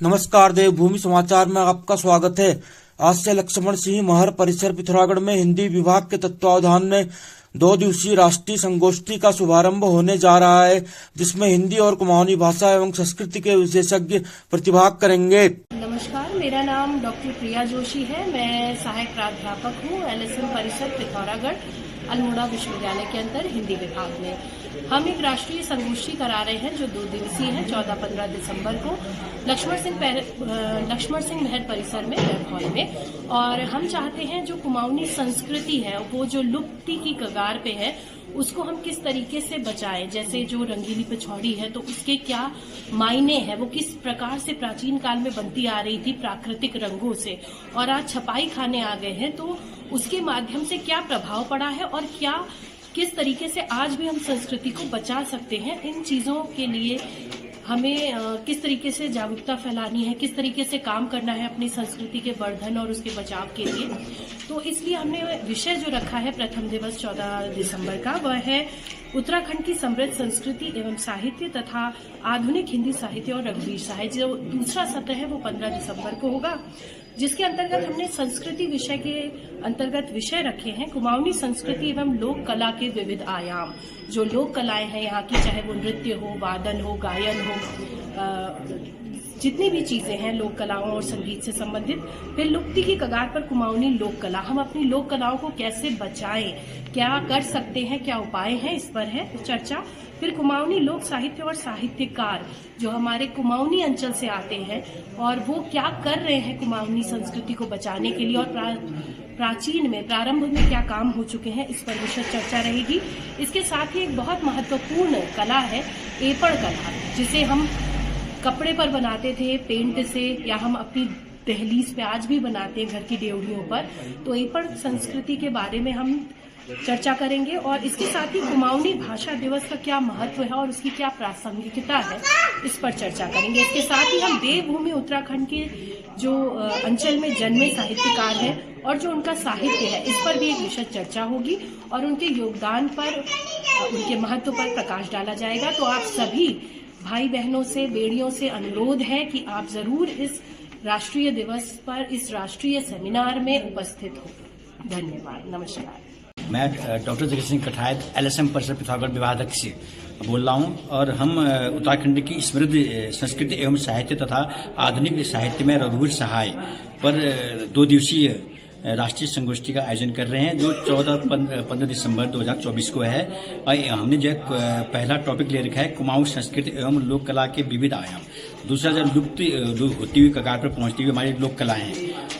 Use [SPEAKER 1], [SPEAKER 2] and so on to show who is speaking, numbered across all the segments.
[SPEAKER 1] नमस्कार, देवभूमि समाचार में आपका स्वागत है। आज से लक्ष्मण सिंह महर परिसर पिथौरागढ़ में हिंदी विभाग के तत्वावधान में 2 दिवसीय राष्ट्रीय संगोष्ठी का शुभारंभ होने जा रहा है, जिसमें हिंदी और कुमाऊनी भाषा एवं संस्कृति के विशेषज्ञ प्रतिभाग करेंगे।
[SPEAKER 2] नमस्कार, मेरा नाम डॉक्टर प्रिया जोशी है। मैं सहायक प्राध्यापक हूँ LSM परिसर पिथौरागढ़ अल्मोड़ा विश्वविद्यालय के अंदर हिंदी विभाग में। हम एक राष्ट्रीय संगोष्ठी करा रहे हैं जो 2 दिवसीय है। 14-15 दिसंबर को लक्ष्मण सिंह महर परिसर में वेब हॉल में। और हम चाहते हैं जो कुमाऊनी संस्कृति है वो जो लुप्ति की कगार पे है उसको हम किस तरीके से बचाएं। जैसे जो रंगीली पिछौड़ी है तो उसके क्या मायने हैं, वो किस प्रकार से प्राचीन काल में बनती आ रही थी प्राकृतिक रंगों से, और आज छपाई खाने आ गए हैं तो उसके माध्यम से क्या प्रभाव पड़ा है और किस तरीके से आज भी हम संस्कृति को बचा सकते हैं। इन चीजों के लिए हमें किस तरीके से जागरूकता फैलानी है, किस तरीके से काम करना है अपनी संस्कृति के वर्धन और उसके बचाव के लिए। तो इसलिए हमने विषय जो रखा है प्रथम दिवस 14 दिसंबर का, वह है उत्तराखंड की समृद्ध संस्कृति एवं साहित्य तथा आधुनिक हिंदी साहित्य और रघुवीर साहित्य। जो दूसरा सत्र है वो 15 दिसंबर को होगा, जिसके अंतर्गत हमने संस्कृति विषय के अंतर्गत विषय रखे हैं कुमाऊनी संस्कृति एवं लोक कला के विविध आयाम। जो लोक कलाएं हैं यहाँ की, चाहे वो नृत्य हो, वादन हो, गायन हो, जितनी भी चीजें हैं लोक कलाओं और संगीत से संबंधित। फिर लुप्ति की कगार पर कुमाऊनी लोक कला, हम अपनी लोक कलाओं को कैसे बचाएं, क्या कर सकते हैं, क्या उपाय हैं, इस पर है चर्चा। फिर कुमाऊनी लोक साहित्य और साहित्यकार जो हमारे कुमाऊनी अंचल से आते हैं और वो क्या कर रहे हैं कुमाऊनी संस्कृति को बचाने के लिए, और प्रारंभ में क्या काम हो चुके हैं, इस पर विशेष चर्चा रहेगी। इसके साथ ही एक बहुत महत्वपूर्ण कला है एपड़ कला, जिसे हम कपड़े पर बनाते थे पेंट से, या हम अपनी दहलीज पे आज भी बनाते हैं घर की डेवड़ियों पर। तो एपड़ संस्कृति के बारे में हम चर्चा करेंगे, और इसके साथ ही कुमाऊनी भाषा दिवस का क्या महत्व है और उसकी क्या प्रासंगिकता है, इस पर चर्चा करेंगे। इसके साथ ही हम देवभूमि उत्तराखंड के जो अंचल में जन्मे साहित्यकार हैं और जो उनका साहित्य है, इस पर भी एक विशेष चर्चा होगी और उनके योगदान पर, उनके महत्व पर प्रकाश डाला जाएगा। तो आप सभी भाई बहनों से, बेड़ियों से अनुरोध है कि आप जरूर इस राष्ट्रीय दिवस पर, इस राष्ट्रीय सेमिनार में उपस्थित हो। धन्यवाद, नमस्कार।
[SPEAKER 3] मैं डॉक्टर जगत सिंह कठायत LSM परिसर पिथौरागढ़ विभागाध्यक्ष से बोल रहा हूं, और हम उत्तराखंड की समृद्ध संस्कृति एवं साहित्य तथा आधुनिक साहित्य में रघुवीर सहाय पर 2 दिवसीय राष्ट्रीय संगोष्ठी का आयोजन कर रहे हैं, जो 14-15 दिसंबर 2024 को है। और हमने जो पहला टॉपिक ले रखा है कुमाऊं संस्कृति एवं लोक कला के विविध आयाम। दूसरा जो लुप्त होती हुई कगार पर पहुंचती हुई हमारी लोक कलाएं हैं।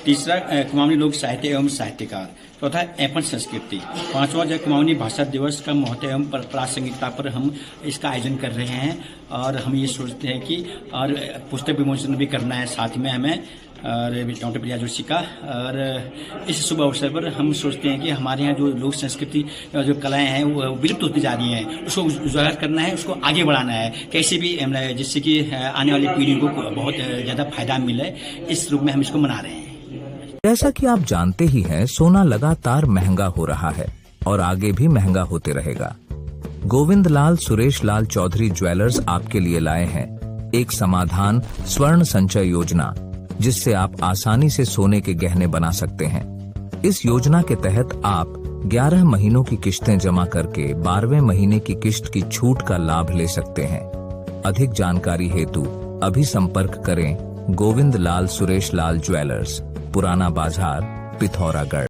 [SPEAKER 3] तीसरा कुमाऊनी लोक साहित्य एवं साहित्यकार। चौथा एपन संस्कृति। 5वां जो कुमाऊनी भाषा दिवस का महत्व एवं प्रासंगिकता पर हम इसका आयोजन कर रहे हैं, और हम ये सोचते हैं कि और पुस्तक विमोचन भी करना है साथ में हमें, और डॉक्टर प्रिया जोशी का। और इस शुभ अवसर पर हम सोचते हैं कि हमारे यहाँ जो लोक संस्कृति जो कलाएं हैं वो विलुप्त होती जा रही हैं, उसको उजागर करना है, उसको आगे बढ़ाना है कैसे भी, जिससे कि आने वाली पीढ़ी को बहुत ज़्यादा फायदा मिले। इस रूप में हम इसको मना रहे हैं।
[SPEAKER 4] जैसा कि आप जानते ही हैं, सोना लगातार महंगा हो रहा है और आगे भी महंगा होते रहेगा। गोविंद लाल सुरेश लाल चौधरी ज्वेलर्स आपके लिए लाए हैं एक समाधान, स्वर्ण संचय योजना, जिससे आप आसानी से सोने के गहने बना सकते हैं। इस योजना के तहत आप 11 महीनों की किश्तें जमा करके 12वें महीने की किश्त की छूट का लाभ ले सकते हैं। अधिक जानकारी हेतु अभी संपर्क करें गोविंद लाल सुरेश लाल ज्वेलर्स, पुराना बाजार, पिथौरागढ़।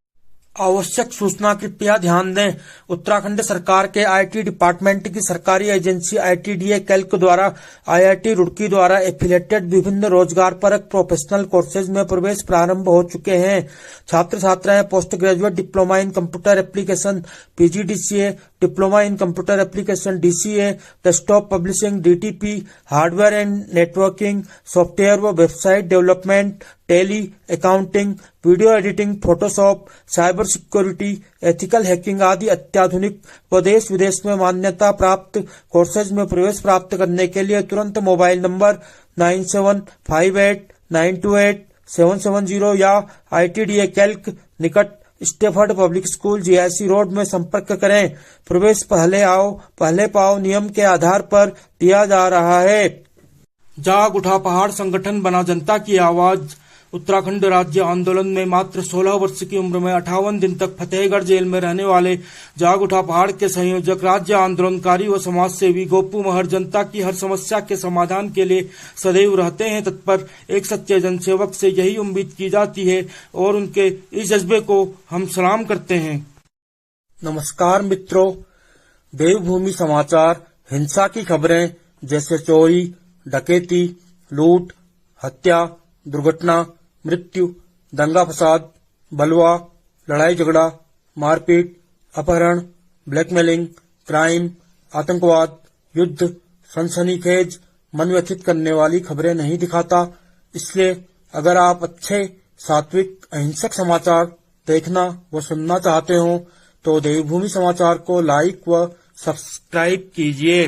[SPEAKER 1] आवश्यक सूचना कृपया ध्यान दें। उत्तराखंड सरकार के IT डिपार्टमेंट की सरकारी एजेंसी ITDA कैल्क द्वारा IIT रुड़की द्वारा एफिलेटेड विभिन्न रोजगार परक प्रोफेशनल कोर्सेज में प्रवेश प्रारंभ हो चुके हैं। छात्र छात्राएं post graduate diploma in computer application PGDCA, diploma in computer application DCA, desktop publishing DTP, hardware and networking, software व website development, tally, accounting, video editing, Photoshop, cyber security, ethical hacking आदि अत्याधुनिक व देश विदेश में मान्यता प्राप्त कोर्सेज में प्रवेश प्राप्त करने के लिए तुरंत मोबाइल नंबर 9758928770 या ITDA कैल्क निकट Stafford public school GIC road में संपर्क करें। प्रवेश पहले आओ पहले पाओ नियम के आधार पर दिया जा रहा है। जाग उठा पहाड़ संगठन बना जनता की आवाज। उत्तराखंड राज्य आंदोलन में मात्र 16 वर्ष की उम्र में 58 दिन तक फतेहगढ़ जेल में रहने वाले जाग उठा पहाड़ के संयोजक, राज्य आंदोलनकारी व समाज सेवी गोपू महर जनता की हर समस्या के समाधान के लिए सदैव रहते हैं तत्पर। एक सच्चे जनसेवक से यही उम्मीद की जाती है और उनके इस जज्बे को हम सलाम करते हैं। नमस्कार मित्रों, देवभूमि समाचार हिंसा की खबरें जैसे चोरी, डकैती, लूट, हत्या, दुर्घटना, मृत्यु, दंगा फसाद, बलवा, लड़ाई झगड़ा, मारपीट, अपहरण, ब्लैकमेलिंग, क्राइम, आतंकवाद, युद्ध, सनसनीखेज, मन व्यथित करने वाली खबरें नहीं दिखाता। इसलिए अगर आप अच्छे, सात्विक, अहिंसक समाचार देखना व सुनना चाहते हो तो देवभूमि समाचार को लाइक व सब्सक्राइब कीजिए।